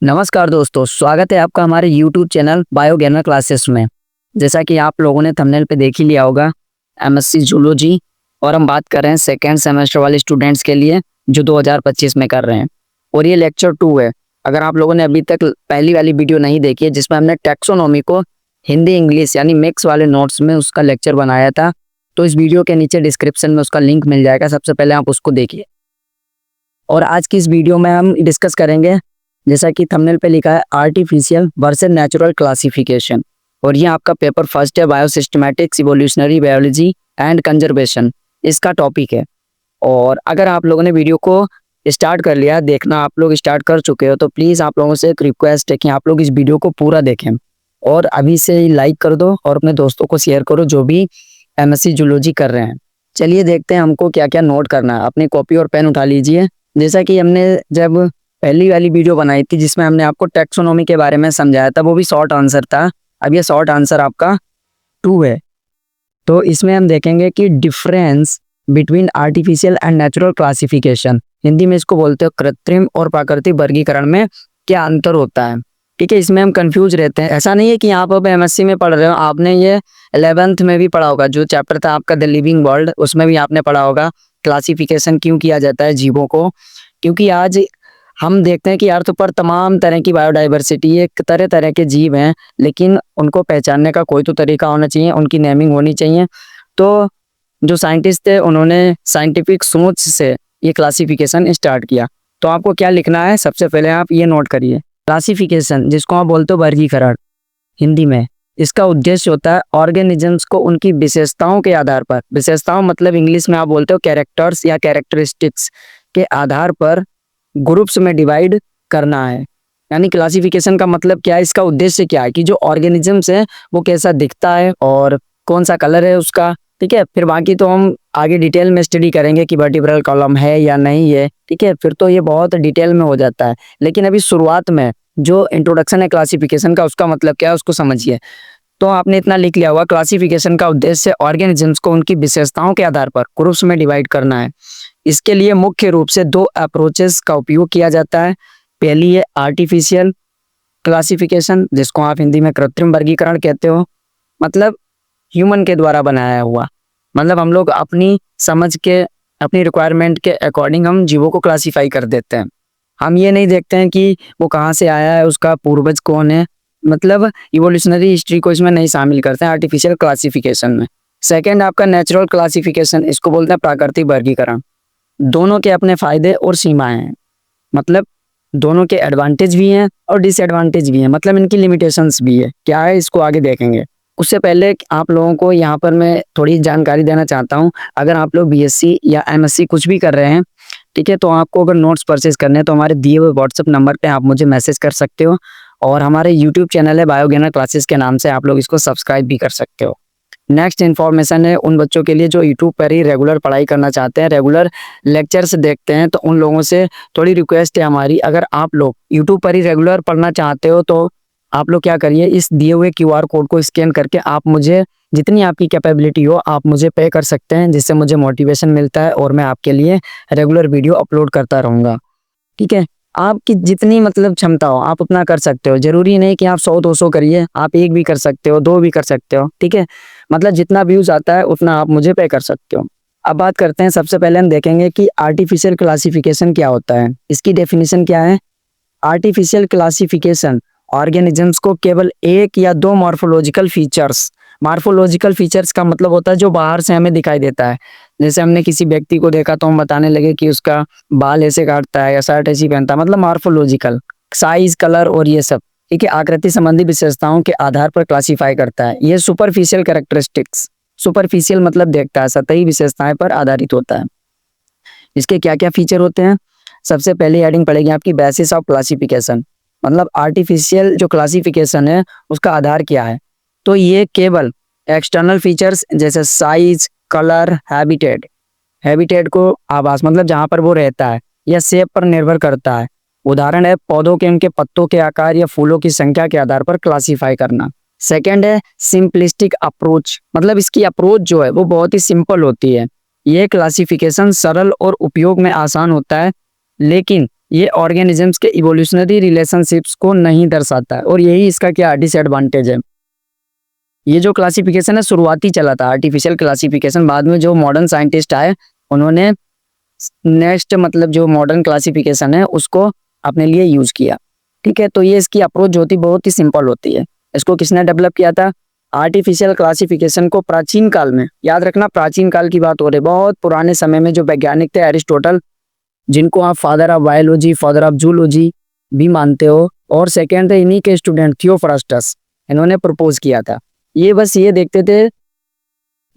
नमस्कार दोस्तों, स्वागत है आपका हमारे YouTube चैनल बायोगैनर क्लासेस में। जैसा कि आप लोगों ने थंबनेल पे देख ही लिया होगा, एमएससी जूलॉजी और हम बात कर रहे हैं सेकेंड सेमेस्टर वाले स्टूडेंट्स के लिए जो 2025 में कर रहे हैं और ये लेक्चर 2 है। अगर आप लोगों ने अभी तक पहली वाली वीडियो नहीं देखी है जिसमें हमने टैक्सोनॉमी को हिंदी इंग्लिश यानी मिक्स वाले नोट्स में उसका लेक्चर बनाया था, तो इस वीडियो के नीचे डिस्क्रिप्शन में उसका लिंक मिल जाएगा। सबसे पहले आप उसको देखिए। और आज की इस वीडियो में हम डिस्कस करेंगे, जैसा कि थंबनेल पे लिखा है, आर्टिफिशियल वर्सेस नेचुरल क्लासिफिकेशन। और ये आपका पेपर फर्स्ट है, बायोसिस्टमैटिक्स, इवोल्यूशनरी बायोलॉजी एंड कंजर्वेशन, इसका टॉपिक है। और अगर आप लोगों ने वीडियो को स्टार्ट कर लिया, देखना आप लोग स्टार्ट कर चुके हो, तो प्लीज़ आप लोगों से एक रिक्वेस्ट है कि आप लोग इस वीडियो को पूरा देखें और अभी से ही लाइक कर दो और अपने दोस्तों को शेयर करो जो भी एमएससी जूलॉजी कर रहे हैं। चलिए देखते हैं हमको क्या क्या नोट करना है। अपनी कॉपी और पेन उठा लीजिए। जैसा कि हमने जब पहली वाली वीडियो बनाई थी जिसमें हमने आपको टैक्सोनॉमी के बारे में समझाया था, वो भी शॉर्ट आंसर था। अब ये शॉर्ट आंसर आपका 2 है। तो इसमें हम देखेंगे कि difference between artificial and natural classification, Hindi में इसको बोलते हो कृत्रिम और प्राकृतिक वर्गीकरण में क्या अंतर होता है। ठीक है, इसमें हम कंफ्यूज रहते हैं। ऐसा नहीं है कि आप अब एमएससी में पढ़ रहे हो, आपने ये 11th में भी पढ़ा होगा। जो चैप्टर था आपका द लिविंग वर्ल्ड, उसमें भी आपने पढ़ा होगा क्लासिफिकेशन क्यों किया जाता है जीवों को। क्योंकि आज हम देखते हैं कि अर्थ पर तमाम तरह की बायोडाइवर्सिटी है, तरह तरह के जीव हैं, लेकिन उनको पहचानने का कोई तो तरीका होना चाहिए, उनकी नेमिंग होनी चाहिए। तो जो साइंटिस्ट थे उन्होंने साइंटिफिक सोच से ये क्लासिफिकेशन स्टार्ट किया। तो आपको क्या लिखना है, सबसे पहले आप ये नोट करिए। क्लासिफिकेशन, जिसको आप बोलते हो वर्गीकरण हिंदी में, इसका उद्देश्य होता है ऑर्गेनिजम्स को उनकी विशेषताओं के आधार पर, विशेषताओं मतलब इंग्लिश में आप बोलते हो कैरेक्टर्स या कैरेक्टरिस्टिक्स के आधार पर ग्रुप्स में डिवाइड करना है। यानी क्लासिफिकेशन का मतलब क्या है, इसका उद्देश्य क्या है कि जो ऑर्गेनिजम्स है वो कैसा दिखता है और कौन सा कलर है उसका। ठीक है, फिर बाकी तो हम आगे डिटेल में स्टडी करेंगे कि वर्टिब्रल कॉलम है या नहीं है। ठीक है, फिर तो ये बहुत डिटेल में हो जाता है, लेकिन अभी शुरुआत में जो इंट्रोडक्शन है क्लासिफिकेशन का, उसका मतलब क्या है उसको समझिए। तो आपने इतना लिख लिया हुआ, क्लासिफिकेशन का उद्देश्य ऑर्गेनिजम्स को उनकी विशेषताओं के आधार पर ग्रुप्स में डिवाइड करना है। इसके लिए मुख्य रूप से 2 अप्रोचेस का उपयोग किया जाता है। पहली है आर्टिफिशियल क्लासिफिकेशन, जिसको आप हिंदी में कृत्रिम वर्गीकरण कहते हो, मतलब ह्यूमन के द्वारा बनाया हुआ। मतलब हम लोग अपनी समझ के, अपनी रिक्वायरमेंट के अकॉर्डिंग हम जीवों को क्लासीफाई कर देते हैं। हम ये नहीं देखते हैं कि वो कहाँ से आया है, उसका पूर्वज कौन है, मतलब इवोल्यूशनरी हिस्ट्री को इसमें नहीं शामिल करते हैं आर्टिफिशियल क्लासिफिकेशन में। सेकेंड आपका नेचुरल क्लासिफिकेशन, इसको बोलते हैं प्राकृतिक वर्गीकरण। दोनों के अपने फायदे और सीमाएं हैं, मतलब दोनों के एडवांटेज भी हैं और डिसएडवांटेज भी हैं, मतलब इनकी लिमिटेशंस भी है। क्या है इसको आगे देखेंगे। उससे पहले आप लोगों को यहाँ पर मैं थोड़ी जानकारी देना चाहता हूँ। अगर आप लोग बीएससी या एमएससी कुछ भी कर रहे हैं, ठीक है, तो आपको अगर नोट्स परचेज करने हैं तो हमारे दिए हुए व्हाट्सएप नंबर पे आप मुझे मैसेज कर सकते हो। और हमारे यूट्यूब चैनल है बायोगैनर क्लासेस के नाम से, आप लोग इसको सब्सक्राइब भी कर सकते हो। नेक्स्ट इन्फॉर्मेशन है उन बच्चों के लिए जो यूट्यूब पर ही रेगुलर पढ़ाई करना चाहते हैं, रेगुलर लेक्चर्स देखते हैं, तो उन लोगों से थोड़ी रिक्वेस्ट है हमारी, अगर आप लोग यूट्यूब पर ही रेगुलर पढ़ना चाहते हो तो आप लोग क्या करिए, इस दिए हुए क्यूआर कोड को स्कैन करके आप मुझे, जितनी आपकी कैपेबिलिटी हो, आप मुझे पे कर सकते हैं, जिससे मुझे मोटिवेशन मिलता है और मैं आपके लिए रेगुलर वीडियो अपलोड करता रहूँगा। ठीक है, आपकी जितनी मतलब क्षमता हो आप अपना कर सकते हो। जरूरी नहीं कि आप 100-200 करिए, आप 1 भी कर सकते हो, 2 भी कर सकते हो। ठीक है, मतलब जितना व्यूज आता है उतना आप मुझे पे कर सकते हो। अब बात करते हैं, सबसे पहले हम देखेंगे कि आर्टिफिशियल क्लासिफिकेशन क्या होता है। इसकी डेफिनेशन क्या है। आर्टिफिशियल क्लासिफिकेशन ऑर्गेनिजम्स को केवल 1 या 2 मॉर्फोलॉजिकल फीचर्स, मॉर्फोलॉजिकल फीचर्स का मतलब होता है जो बाहर से हमें दिखाई देता है। जैसे हमने किसी व्यक्ति को देखा तो हम बताने लगे कि उसका बाल ऐसे काटता है या शर्ट ऐसी पहनता है, मतलब मॉर्फोलॉजिकल, साइज, कलर और ये सब। ठीक है, आकृति संबंधी विशेषताओं के आधार पर क्लासीफाई करता है। ये सुपरफिशियल कैरेक्टरिस्टिक्स, सुपरफिशियल मतलब देखता है, सतही विशेषताएं पर आधारित होता है। इसके क्या क्या फीचर होते हैं। सबसे पहले हेडिंग पड़ेगी आपकी बेसिस ऑफ क्लासिफिकेशन, मतलब आर्टिफिशियल जो क्लासिफिकेशन है उसका आधार क्या है। तो ये केवल एक्सटर्नल फीचर्स जैसे साइज, कलर, हैबिटेट, हैबिटेट को आवास मतलब जहाँ पर वो रहता है, या शेप पर निर्भर करता है। उदाहरण है पौधों के उनके पत्तों के आकार या फूलों की संख्या के आधार पर क्लासीफाई करना। सेकंड है सिंपलिस्टिक अप्रोच, मतलब इसकी अप्रोच जो है वो बहुत ही सिंपल होती है। ये क्लासिफिकेशन सरल और उपयोग में आसान होता है, लेकिन ये ऑर्गेनिजम्स के इवोल्यूशनरी रिलेशनशिप्स को नहीं दर्शाता है, और यही इसका क्या डिसएडवांटेज है। ये जो क्लासिफिकेशन है शुरुआती चला था आर्टिफिशियल क्लासिफिकेशन, बाद में जो मॉडर्न साइंटिस्ट आए उन्होंने नेक्स्ट मतलब जो मॉडर्न क्लासिफिकेशन है उसको अपने लिए यूज किया। ठीक है, तो ये इसकी अप्रोच जो होती बहुत ही सिंपल होती है। इसको किसने डेवलप किया था? आर्टिफिशियल क्लासिफिकेशन को प्राचीन काल में, याद रखना प्राचीन काल की बात हो रही है, बहुत पुराने समय में जो वैज्ञानिक थे एरिस्टोटल, जिनको आप father of biology, father of zoology भी मानते हो, और सेकेंड थे इन्हीं के स्टूडेंट थियोफ्रास्टस, इन्होंने प्रपोज किया था। ये बस ये देखते थे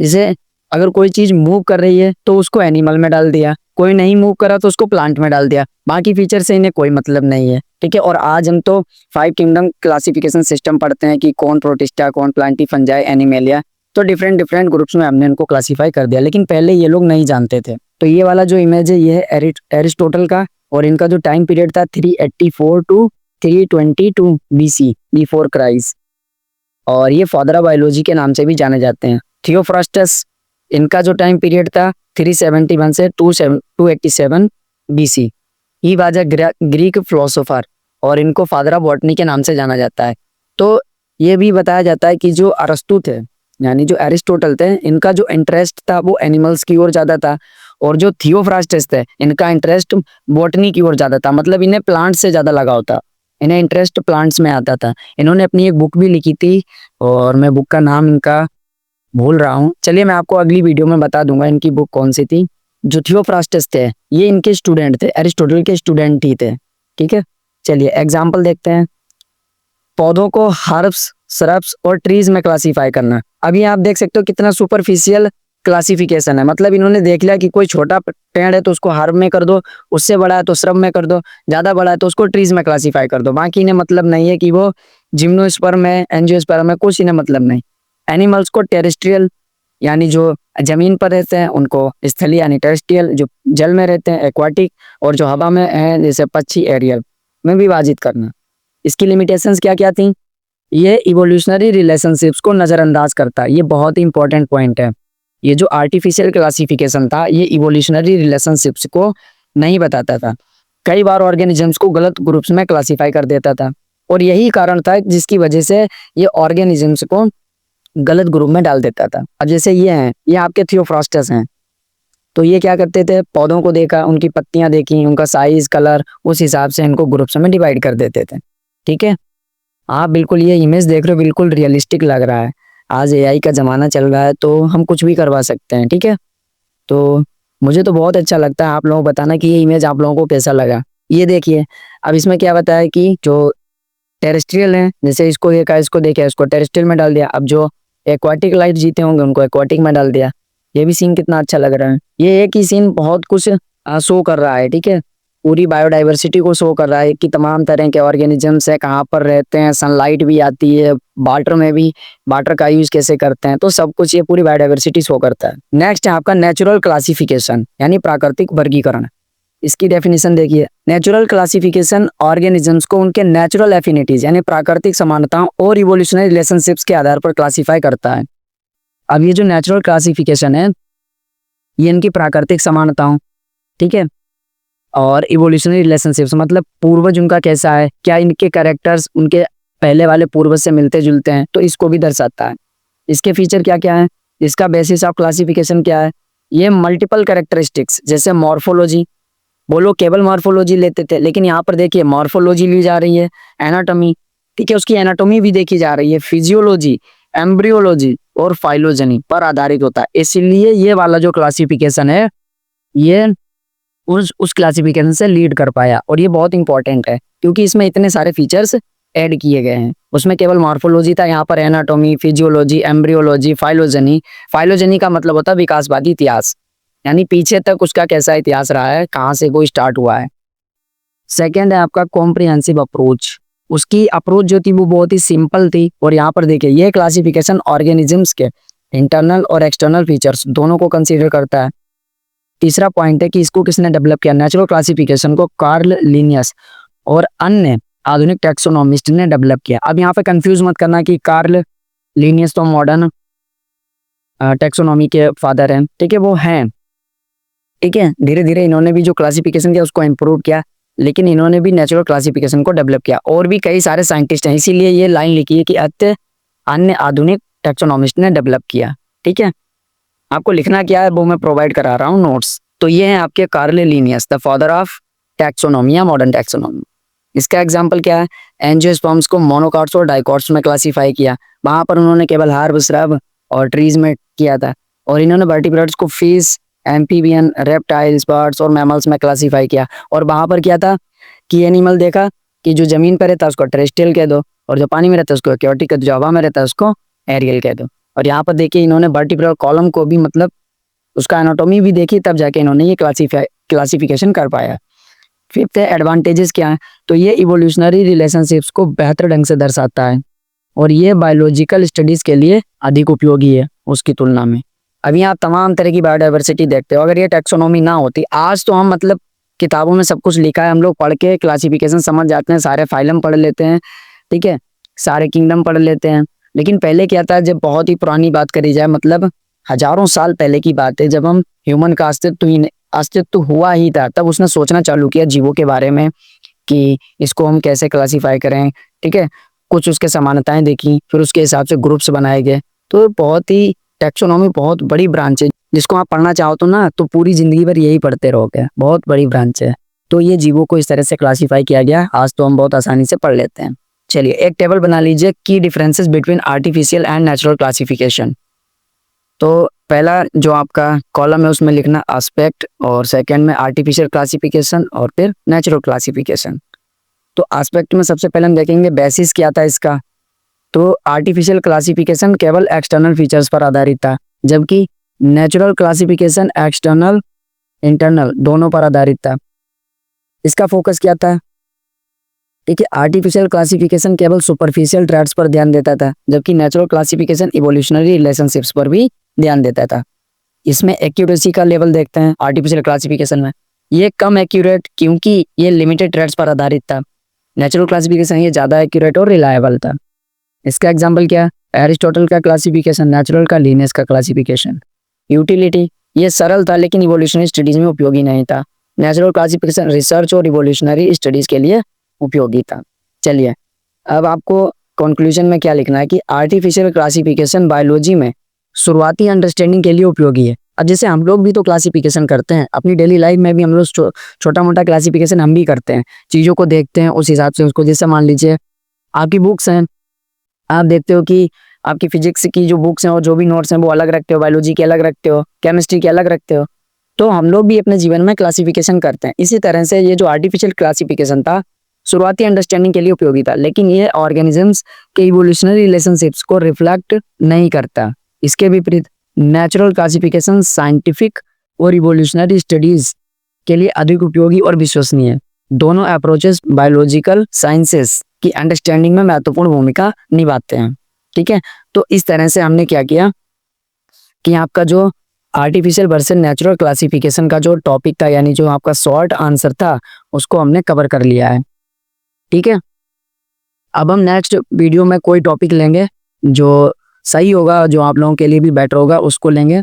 जैसे अगर कोई चीज मूव कर रही है तो उसको एनिमल में डाल दिया, कोई नहीं मूव करा तो उसको प्लांट में डाल दिया, बाकी फीचर से इन्हें कोई मतलब नहीं है। ठीक है, और आज हम तो 5 किंगडम क्लासिफिकेशन सिस्टम पढ़ते हैं कि कौन प्रोटिस्टा, कौन प्लांटी, फंजाई, एनिमेलिया, तो डिफरेंट डिफरेंट ग्रुप्स में हमने इनको क्लासीफाई कर दिया, लेकिन पहले ये लोग नहीं जानते थे। तो ये वाला जो इमेज है ये है एरिस्टोटल का, और इनका जो टाइम पीरियड था 384 टू 322 BC, बिफोर क्राइस्ट, और ये फादर ऑफ बायोलॉजी के नाम से भी जाने जाते हैं। थियोफ्रास्टस, इनका जो टाइम पीरियड था 371 से 287 BC, he was a Greek philosopher, और इनको फादर ऑफ बॉटनी के नाम से जाना जाता है। तो ये भी बताया जाता है कि जो अरस्तु थे यानी जो एरिस्टोटल थे, इनका जो इंटरेस्ट था वो एनिमल्स की ओर ज्यादा था, और जो थियोफ्रास्टस थे इनका इंटरेस्ट बॉटनी की ओर ज्यादा था, मतलब इन्हें प्लांट से ज्यादा लगाव था, इन्हें इंटरेस्ट प्लांट्स में आता था। इन्होंने अपनी एक बुक भी लिखी थी, और मैं बुक का नाम इनका भूल रहा हूँ, चलिए मैं आपको अगली वीडियो में बता दूंगा इनकी बुक कौन सी थी। जो थियोफ्रास्टस थे ये इनके स्टूडेंट थे, एरिस्टोटल के स्टूडेंट ही थे। ठीक है, चलिए एग्जाम्पल देखते हैं। पौधों को हर्ब्स, श्रब्स और ट्रीज में क्लासीफाई करना। अभी आप देख सकते हो कितना सुपरफिशियल क्लासिफिकेशन है, मतलब इन्होंने देख लिया कि कोई छोटा पेड़ है तो उसको हर्ब में कर दो, उससे बड़ा है तो श्रब में कर दो, ज्यादा बड़ा है तो उसको ट्रीज में क्लासीफाई कर दो, बाकी इन्हें मतलब नहीं है कि वो जिम्नोस्पर्म है, एंजियोस्पर्म है, कुछ इन्हें मतलब नहीं। एनिमल्स को टेरेस्ट्रियल यानी जो जमीन पर रहते हैं उनको स्थलीय यानी टेरेस्ट्रियल, जो जल में रहते हैं एक्वाटिक, और जो हवा में है जैसे पक्षी एरियल में विभाजित करना। इसकी लिमिटेशंस क्या क्या थी? ये इवोल्यूशनरी रिलेशनशिप्स को नजरअंदाज करता है, ये बहुत ही इंपॉर्टेंट पॉइंट है। ये जो आर्टिफिशियल क्लासिफिकेशन था ये इवोल्यूशनरी रिलेशनशिप्स को नहीं बताता था, कई बार ऑर्गेनिजम्स को गलत ग्रुप्स में क्लासीफाई कर देता था, और यही कारण था जिसकी वजह से ये ऑर्गेनिजम्स को गलत ग्रुप में डाल देता था। अब जैसे ये हैं, ये आपके थियोफ्रास्टस हैं, तो ये क्या करते थे, पौधों को देखा, उनकी पत्तियां देखी, उनका साइज, कलर, उस हिसाब से इनको ग्रुप्स में डिवाइड कर देते थे। ठीक है, आप बिल्कुल ये इमेज देख रहे हो, बिल्कुल रियलिस्टिक लग रहा है। आज एआई का जमाना चल रहा है तो हम कुछ भी करवा सकते हैं। ठीक है, तो मुझे तो बहुत अच्छा लगता है, आप लोगों को बताना कि ये इमेज आप लोगों को कैसा लगा। ये देखिए, अब इसमें क्या बताया कि जो टेरेस्ट्रियल है, जैसे इसको देखा, इसको देखा, इसको टेरेस्ट्रियल में डाल दिया। अब जो एक्वाटिक लाइफ जीते होंगे उनको एक्वाटिक में डाल दिया। ये भी सीन कितना अच्छा लग रहा है, ये एक ही सीन बहुत कुछ शो कर रहा है। ठीक है, पूरी बायोडाइवर्सिटी को शो कर रहा है कि तमाम तरह के ऑर्गेनिजम्स है, कहाँ पर रहते हैं, सनलाइट भी आती है, वाटर में भी वाटर का यूज कैसे करते हैं, तो सब कुछ ये पूरी बायोडाइवर्सिटी शो करता है। नेक्स्ट है आपका नेचुरल क्लासिफिकेशन यानी प्राकृतिक वर्गीकरण। इसकी डेफिनेशन देखिए, नेचुरल क्लासिफिकेशन ऑर्गेनिजम्स को उनके नेचुरल एफिनिटीज यानी प्राकृतिक समानताओं और इवोल्यूशनरी रिलेशनशिप्स के आधार पर क्लासिफाई करता है। अब ये जो नेचुरल क्लासिफिकेशन है ये इनकी प्राकृतिक समानताओं, ठीक है, और इवोल्यूशनरी रिलेशनशिप्स मतलब पूर्वज उनका कैसा है, क्या इनके कैरेक्टर्स उनके पहले वाले पूर्वज से मिलते जुलते हैं, तो इसको भी दर्शाता है। इसके फीचर क्या क्या है, इसका बेसिस ऑफ क्लासिफिकेशन क्या है, ये मल्टीपल कैरेक्टरिस्टिक्स जैसे मॉर्फोलॉजी, वो लोग केवल मॉर्फोलॉजी लेते थे, लेकिन यहाँ पर देखिए मॉर्फोलॉजी ली जा रही है, एनाटॉमी, ठीक है, उसकी एनाटॉमी भी देखी जा रही है, फिजियोलॉजी, एम्ब्रियोलॉजी और फाइलोजेनी पर आधारित होता है। इसलिए ये वाला जो क्लासिफिकेशन है ये उस क्लासिफिकेशन से लीड कर पाया, और ये बहुत इंपॉर्टेंट है क्योंकि इसमें इतने सारे फीचर्स ऐड किए गए हैं। उसमें केवल मॉर्फोलॉजी था, यहाँ पर anatomy, physiology, embryology, phylogeny. Phylogeny का मतलब होता है विकासवादी इतिहास, यानी पीछे तक उसका कैसा इतिहास रहा है, कहाँ से वो स्टार्ट हुआ है। सेकेंड है आपका कॉम्प्रिहेंसिव अप्रोच। उसकी अप्रोच जो थी वो बहुत ही सिंपल थी, और यहाँ पर देखिए ये क्लासिफिकेशन ऑर्गेनिजम्स के इंटरनल और एक्सटर्नल फीचर्स दोनों को कंसीडर करता है। तीसरा पॉइंट है कि इसको किसने डेवलप किया, नेचुरल क्लासिफिकेशन को कार्ल लिनियस और अन्य आधुनिक टैक्सोनॉमिस्ट ने डेवलप किया। अब यहाँ पे कंफ्यूज मत करना कि कार्ल लिनियस तो मॉडर्न टैक्सोनॉमी के फादर हैं, ठीक है, वो हैं, ठीक है, धीरे धीरे इन्होंने भी जो क्लासिफिकेशन किया उसको इम्प्रूव किया, लेकिन इन्होंने भी नेचुरल क्लासिफिकेशन को डेवलप किया। और भी कई सारे साइंटिस्ट हैं, इसीलिए ये लाइन लिखी है कि अन्य आधुनिक टैक्सोनॉमिस्ट ने डेवलप किया। ठीक है, आपको लिखना क्या है वो मैं प्रोवाइड करा रहा हूँ नोट्स। तो ये है आपके Karl Linnaeus, the father of taxonomy या मॉडर्न टैक्सोनॉमी। इसका एग्जाम्पल क्या है, एंजियोस्पर्म्स को मोनोकॉट्स और डाइकॉट्स में क्लासीफाई किया। वहां पर उन्होंने केवल हार्ब, श्रब और ट्रीज में किया था। और इन्होंने वर्टिब्रेट्स को फिश, एम्फीबियन, रेप्टाइल्स, बर्ड्स और मैमल्स में क्लासीफाई किया। और वहां पर क्या था कि एनिमल देखा कि जो जमीन पर रहता है उसको टेरेस्ट्रियल कह दो, और जो पानी में रहता है उसको एक्वाटिक कह दो, जो हवा में रहता है उसको एरियल कह दो। और यहाँ पर देखिए इन्होंने वर्टिब्रल कॉलम को भी मतलब उसका एनाटॉमी भी देखी, तब जाके इन्होंने ये क्लासिफिकेशन कर पाया। फिफ्थ है एडवांटेजेस क्या है, तो ये इवोल्यूशनरी रिलेशनशिप्स को बेहतर ढंग से दर्शाता है और ये बायोलॉजिकल स्टडीज के लिए अधिक उपयोगी है उसकी तुलना में। अभी आप तमाम तरह की बायोडाइवर्सिटी देखते हो, अगर ये टैक्सोनॉमी ना होती, आज तो हम मतलब किताबों में सब कुछ लिखा है, हम लोग पढ़ के क्लासिफिकेशन समझ जाते हैं, सारे फाइलम पढ़ लेते हैं, ठीक है, सारे किंगडम पढ़ लेते हैं। लेकिन पहले क्या था, जब बहुत ही पुरानी बात करी जाए, मतलब हजारों साल पहले की बात है, जब हम ह्यूमन का अस्तित्व हुआ ही था, तब उसने सोचना चालू किया जीवों के बारे में कि इसको हम कैसे क्लासीफाई करें। ठीक है, कुछ उसके समानताएं देखी, फिर उसके हिसाब से ग्रुप्स बनाए गए। तो बहुत ही टैक्सोनॉमी बहुत बड़ी ब्रांच है, जिसको आप पढ़ना चाहो तो ना तो पूरी जिंदगी भर यही पढ़ते रहोगे, बहुत बड़ी ब्रांच है। तो ये जीवों को इस तरह से क्लासीफाई किया गया, आज तो हम बहुत आसानी से पढ़ लेते हैं। चलिए एक टेबल बना लीजिए, की differences between artificial and natural classification. तो पहला जो आपका कॉलम है उसमें लिखना एस्पेक्ट, और सेकंड में आर्टिफिशियल क्लासिफिकेशन, और फिर नेचुरल क्लासिफिकेशन। तो एस्पेक्ट में सबसे पहले हम देखेंगे बेसिस क्या था इसका। तो आर्टिफिशियल क्लासिफिकेशन केवल एक्सटर्नल फीचर्स पर आधारित था, जबकि नेचुरल क्लासिफिकेशन एक्सटर्नल इंटरनल दोनों पर आधारित था। इसका फोकस क्या था, देखिए आर्टिफिशियल क्लासिफिकेशन केवल सुपरफिशियल ट्रेड्स पर ध्यान देता था, जबकि नेचुरल क्लासिफिकेशन इवोल्यूशनरी रिलेशनशिप्स पर भी ध्यान देता था। इसमें एक्यूरेसी का लेवल देखते हैं आर्टिफिशियल क्लासिफिकेशन में, ये कम एक्यूरेट क्योंकि ये लिमिटेड ट्रेड्स पर आधारित था। नेचुरल क्लासिफिकेशन ये ज़्यादा एक्यूरेट और रिलायबल था। इसका एग्जाम्पल क्या, एरिस्टोटल का क्लासिफिकेशन, नेचुरल का लिनियस का क्लासिफिकेशन। यूटिलिटी ये सरल था लेकिन इवोल्यूशनरी स्टडीज में उपयोगी नहीं था। नेचुरल क्लासिफिकेशन रिसर्च और इवोल्यूशनरी स्टडीज के लिए उपयोगी था। चलिए अब आपको कंक्लूजन में क्या लिखना है कि आर्टिफिशियल क्लासिफिकेशन बायोलॉजी में शुरुआती अंडरस्टैंडिंग के लिए उपयोगी है। अब जैसे हम लोग भी तो क्लासिफिकेशन करते हैं अपनी डेली लाइफ में भी, हम लोग छोटा मोटा क्लासिफिकेशन हम भी करते हैं, चीज़ों को देखते हैं उस हिसाब से उसको। जैसे मान लीजिए आपकी बुक्स हैं, आप देखते हो कि आपकी फिजिक्स की जो बुक्स हैं और जो भी नोट्स हैं वो अलग रखते हो, बायोलॉजी के अलग रखते हो, केमिस्ट्री के अलग रखते हो। तो हम लोग भी अपने जीवन में क्लासिफिकेशन करते हैं। इसी तरह से ये जो आर्टिफिशियल क्लासिफिकेशन था शुरुआती अंडरस्टैंडिंग के लिए उपयोगी था, लेकिन ये ऑर्गेनिजम्स के इवोल्यूशनरी रिलेशनशिप्स को रिफ्लेक्ट नहीं करता। इसके विपरीत नेचुरल क्लासिफिकेशन साइंटिफिक और इवोल्यूशनरी स्टडीज के लिए अधिक उपयोगी और विश्वसनीय है। दोनों अप्रोचेस बायोलॉजिकल साइंसेस की अंडरस्टैंडिंग में महत्वपूर्ण भूमिका निभाते हैं। ठीक है, तो इस तरह से हमने क्या किया कि आपका जो आर्टिफिशियल वर्सेस नेचुरल क्लासिफिकेशन का जो टॉपिक था, यानी जो आपका शॉर्ट आंसर था, उसको हमने कवर कर लिया है। ठीक है, अब हम नेक्स्ट वीडियो में कोई टॉपिक लेंगे जो सही होगा, जो आप लोगों के लिए भी बेटर होगा, उसको लेंगे।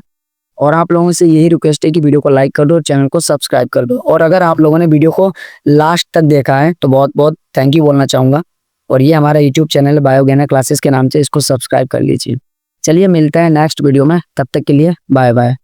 और आप लोगों से यही रिक्वेस्ट है कि वीडियो को लाइक कर दो, चैनल को सब्सक्राइब कर दो। और अगर आप लोगों ने वीडियो को लास्ट तक देखा है तो बहुत बहुत थैंक यू बोलना चाहूँगा। और ये हमारा यूट्यूब चैनल बायोगेना क्लासेस के नाम से, इसको सब्सक्राइब कर लीजिए। चलिए मिलते हैं नेक्स्ट वीडियो में, तब तक के लिए बाय बाय।